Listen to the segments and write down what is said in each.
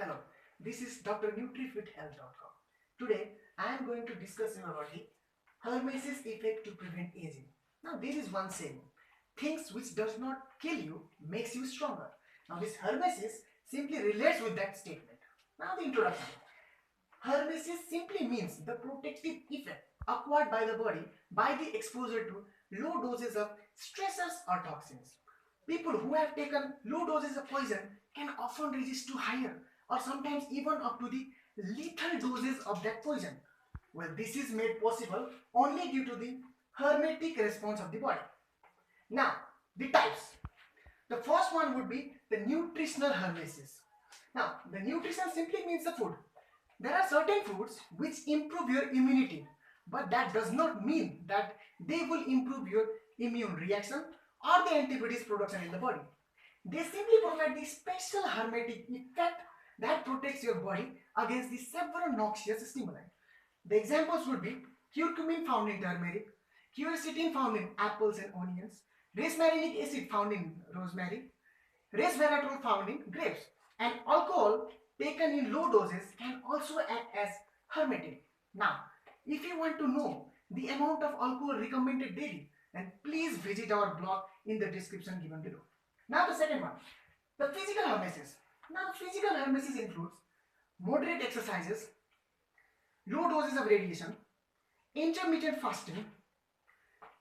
Hello, this is Dr. NutriFitHealth.com. Today, I am going to discuss about the Hermesis effect to prevent aging. Now, there is one saying, things which does not kill you makes you stronger. Now, this Hermesis simply relates with that statement. Now, the introduction. Hermesis simply means the protective effect acquired by the body by the exposure to low doses of stressors or toxins. People who have taken low doses of poison can often resist to higher or sometimes even up to the lethal doses of that poison. Well, this is made possible only due to the hermetic response of the body. Now, the types. The first one would be the nutritional hermesis. Now, the nutrition simply means the food. There are certain foods which improve your immunity, but that does not mean that they will improve your immune reaction or the antibodies production in the body. They simply provide the special hermetic effect that protects your body against the several noxious stimuli. The examples would be curcumin found in turmeric, quercetin found in apples and onions, resmarinic acid found in rosemary, resveratrol found in grapes, and alcohol taken in low doses can also act as hermetic. Now, if you want to know the amount of alcohol recommended daily, then please visit our blog in the description given below. Now the second one, the physical hermesis. Now physical hermesis includes moderate exercises, low doses of radiation, intermittent fasting,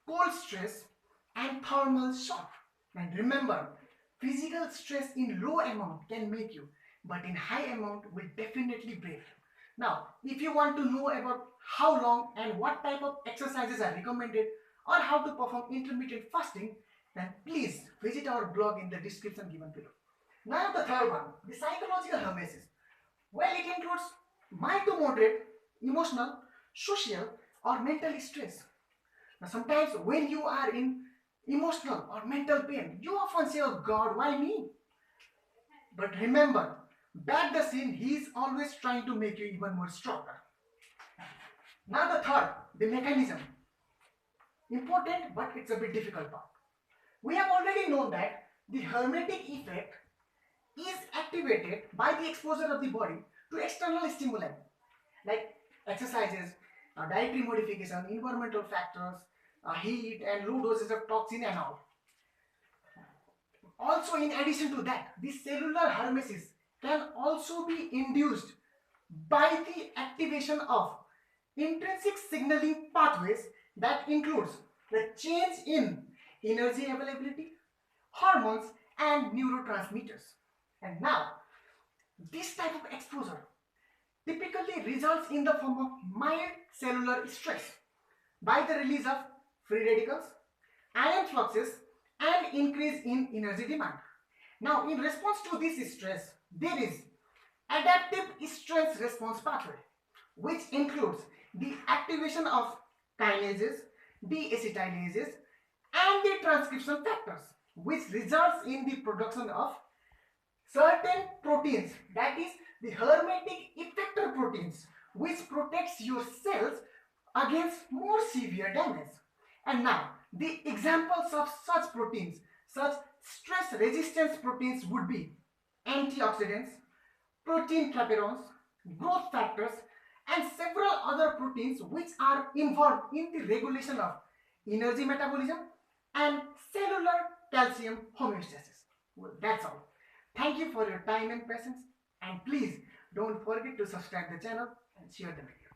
cold stress, and thermal shock. And remember, physical stress in low amount can make you, but in high amount will definitely break you. Now, if you want to know about how long and what type of exercises are recommended or how to perform intermittent fasting, then please visit our blog in the description given below. Now the third one, the psychological hermesis. Well, it includes mild to moderate, emotional, social or mental stress. Now sometimes when you are in emotional or mental pain, you often say, oh God, why me? But remember, back the scene, he is always trying to make you even more stronger. Now the third, the mechanism. Important, but it's a bit difficult part. We have already known that the hermetic effect is activated by the exposure of the body to external stimuli like exercises, dietary modification, environmental factors, heat and low doses of toxin and all. Also, in addition to that, the cellular hermesis can also be induced by the activation of intrinsic signaling pathways that includes the change in energy availability, hormones and neurotransmitters. And now, this type of exposure typically results in the form of mild cellular stress by the release of free radicals, ion fluxes and increase in energy demand. Now, in response to this stress, there is adaptive stress response pathway, which includes the activation of kinases, deacetylases and the transcription factors, which results in the production of certain proteins, that is the hermetic effector proteins, which protects your cells against more severe damage. And now the examples of such proteins, such stress resistance proteins would be antioxidants, protein chaperones, growth factors and several other proteins which are involved in the regulation of energy metabolism and cellular calcium homeostasis. Well, that's all. Thank you for your time and patience, and please don't forget to subscribe the channel and share the video.